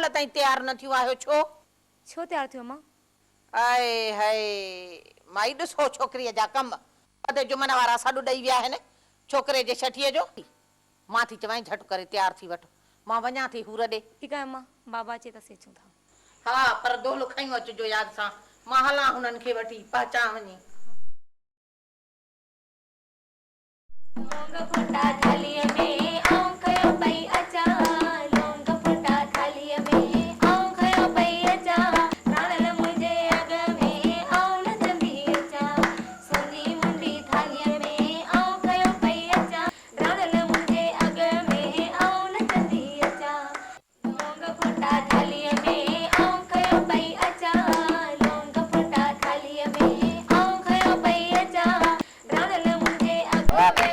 हाल ताईं तैयार न थियो आहियो छो? छो तैयार थियो मां? आए हाय माई ॾिसो छोकिरीअ जा कम पते जुमन वारा सॾु ॾेई विया आहिनि छोकिरे जे छठीअ जो। मां थी चवां झटि करे तैयार थी वठ, मां वञा थी हूर ॾे। ठीकु आहे मां, बाबा अचे त सेचूं था। हा पर दोल खयूं अचिजो यादि सां, मां हलां हुननि खे वठी पहचान वञी। लौंग फुटा थालीअ में आऊं खयो पई अचां, लौंग फुटा थालीअ में आऊं खयो पई अचां, नाणल मुंहिंजे अॻ में आऊं नचंदी अचां, सोनी मुंडी थालीअ में आऊं खयो पई अचां, नाणल मुंहिंजे अॻ में आऊं नचंदी अचां, लौंग फुटा थालीअ में आऊं खयो पई अचां, लौंग फुटा थालीअ में आऊं खयो पई अचां, नाणल मुंहिंजे अॻ में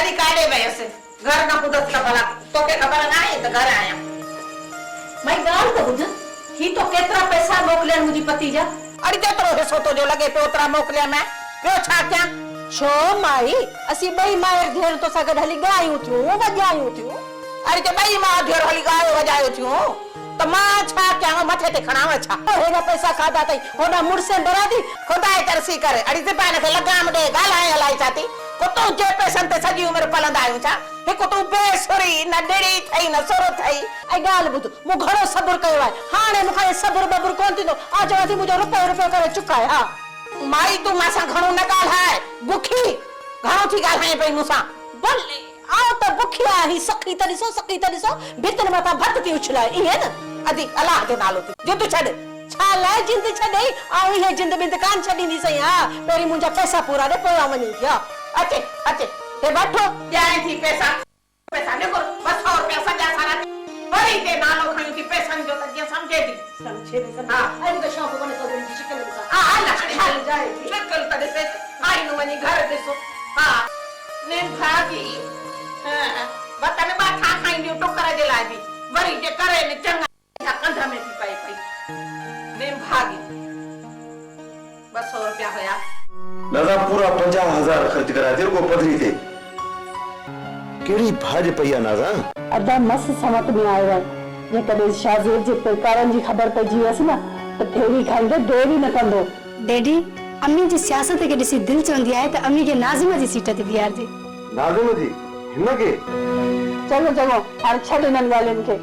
अरे काडे वयसि घर न पुदस त भला तोखे ख़बर न आहे त घर आया मैं गाल तो बुझ ही तो केतरा पैसा मोकले मुझी पति जा अरे जेतिरो हिसो तो जो लगे पियो ओतिरा मोकिलिया मैं ॿियो छा कयां छो माई असी बई मायर घेर तो सगड हली गायूं थियूं वजायूं थियूं अरे जे ॿई मां धेर हली ॻायो वॼायो थियूं त मां छा कयां मथे ते खणाव छा हेड़ा पैसा खादा तई होना मुड़से डरादी खुदा तरसी करे अड़ी ज़बान खे लगाम ॾे ॻाल्हाए हलाई छा थी को तूं जे पैसनि ते सॼी उमिरि पलंदा आहियूं छा हिकु तूं बेसुरी न ॾिड़ी ठही न सुर ठही ऐं ॻाल्हि ॿुध मूं घणो सब्र कयो आहे हाणे मूंखे सब्र बब्र कोन थींदो आ चवां थी मुंहिंजो रुपयो करे चुकाए हा माई तूं मूंसां घणो न ॻाल्हाए बुखी घणो थी ॻाल्हाए पई मूंसां भले आओ त बुखिया ही सखी त ॾिसो भितन मथां भत थी उछलाए इहे न अदी अलाह जो नालो थी जिद छॾ छा लाइ जिंद छॾे ऐं इहे जिंद बिंद कान छॾींदी सही हा पहिरीं मुंहिंजा पैसा पूरा ॾे पोयां वञी थी हा अचे अचे हे वठो ॾियां थी पैसा पैसा ॾियो 200 रुपया सॼा सारा वरी ते नालो खणी थी पैसनि जो त जीअं सम्झे थी हा ऐं त शौक़ कोन्हे तो मुंहिंजी शिकल ॾिसां हा हल जाए शक्ल त ॾिसे आई न वञी घर ॾिसो हा नेम भागी वतन बा खा खाईंदियूं टुकर जे लाइ बि वरी जे करे न चङा कंध में थी पई नेम भागी 200 रुपया हुया दादा पूरा 50,000 खर्च करा तेरे को पधरी थे केड़ी भाज पईया नाज़ा अदा मस समत में आयो है जे कदे शाज़ेब जे पेकारन जी खबर पइजी वस न त फेरी खांदे देरी न कंदो डैडी अम्मी जी सियासत के ॾिसी दिल चवंदी आहे त अम्मी के नाज़िम जी सीट ते बिहारजे नाज़िम जी हिन के चलो हाणे छॾ इन्हनि ॻाल्हियुनि खे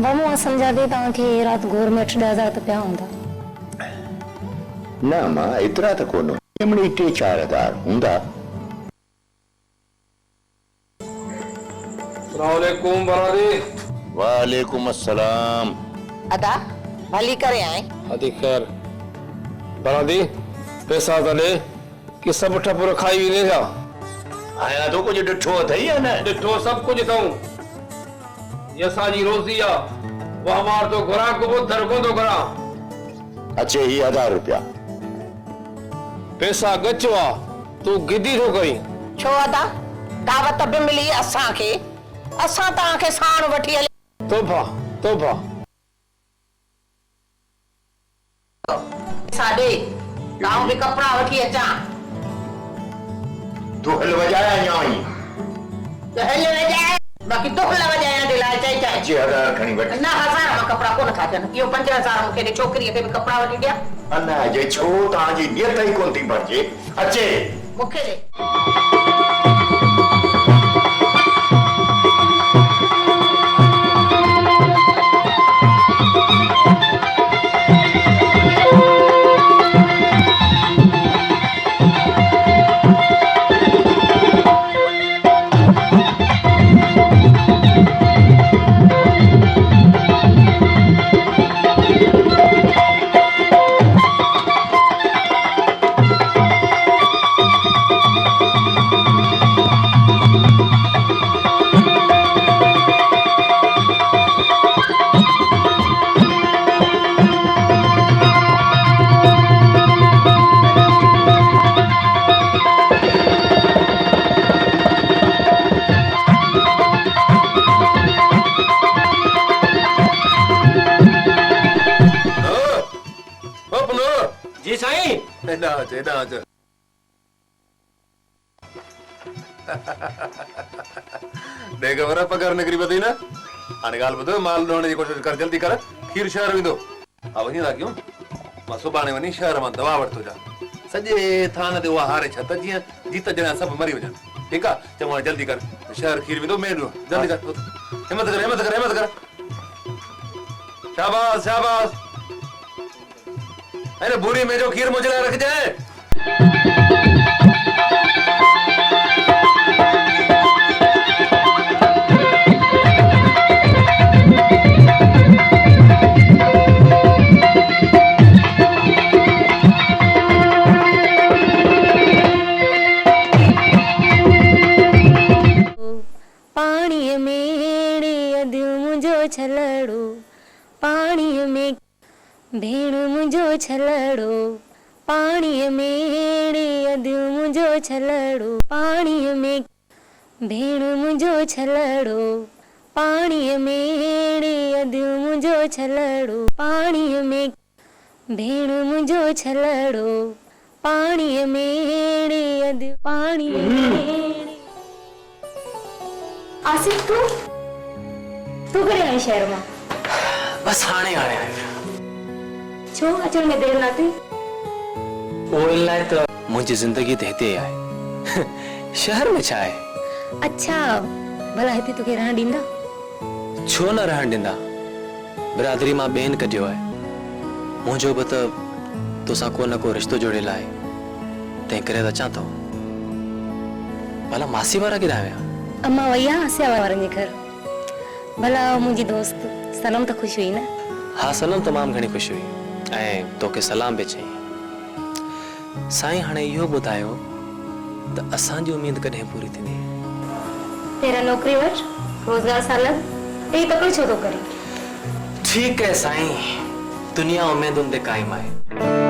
मां समझा दे तव्हांखे रात घोर में 8-10 त पिया हूंदा ना मां एतिरा त कोन एमणी 3-4 हूंदा अस्सलामुअलैकुम बरादी वालेकुम अस्सलाम अदा भली करे आए हदी खैर बरादी पैसा त ॾे कि सभु ठपुर खाई वेंदे छा आया तो कुछ ॾिठो अथई या न ॾिठो सभु कुझु अथऊं ये असांजी रोज़ी आ वहमार तो घुरा को दर को तो घुरा अच्छे ही 1000 रुपया पैसा गचो आ तू गिदी थो करी छो अदा दावत बि मिली असांखे असां तव्हांखे साण वठी हले तोहफा साडे गांव में कपड़ा वठी अचां तू हल वजाया न्याई त हल वजाए बाकी तो हल वजाया दे लाइ चाहे 5000 खणी वठ न 1000 में कपड़ा कोन था थियनि इहो 5000 मूंखे ॾे छोकिरीअ खे बि कपड़ा वठी ॾिया अना जे छो तांजी नियत ही कोन थी भरजे अचे मूंखे ॾे जी साईं ना देख वरा पगार नगरी बदई ना हाणे गाल बदो माल ढोने जी कोशिश कर जल्दी कर खीर शहर विंदो आ वही ला क्यों मां सुबाणे वनी शहर मां दवा वठतो जा सजे थान दे वा हारे छत जी जीत जना सब मरी वजन ठीक आ चवा जल्दी कर शहर खीर विंदो मेन जल्दी कर हिम्मत कर शाबाश अरे बुरी में जो खीर मुझे ला रख जाए। पाणीअ में दिल मुंहिंजो छलड़ो, पाणीअ में भेण मुंहिंजो छलड़ो, पाणीअ में दिल मुंहिंजो छलड़ो, पाणीअ में भेण मुंहिंजो छलड़ो, पाणीअ में दिल मुंहिंजो छलड़ो, पाणीअ में भेण मुंहिंजो छलड़ो, पाणीअ में दिल पाणीअ में। आसिफ तू करे आई शहर में? बस हाणे हाणे आयो। छो अचण में देर ना थी? ओ इलाही तो मुंहिंजी ज़िंदगी ते हिते आहे। शहर में छा आहे? अच्छा भला हिते तोखे रहण ॾींदा? छो न रहण ॾींदा? बिरादरी मां ॿेन कढियो आहे। मुंहिंजो बि त तोसां को न को रिश्तो जोड़ियल आहे, तंहिं करे त अचां थो। भला मासी वारा किथां विया? अम्मा वई आहे आसिया वारनि जे घर। भला मुंहिंजी दोस्त सनम त ख़ुशि हुई न? हाँ, सनम तमामु घणी ख़ुशि हुई ऐं तोखे सलाम बि चई। साईं हाणे इहो ॿुधायो त असांजी उमेद कॾहिं पूरी थींदी? तेरा नौकरी वठ, रोज़गार सालन, ते तकड़ि छो थो करे? ठीक है साईं, दुनिया उम्मीदुनि ते कायम आहे।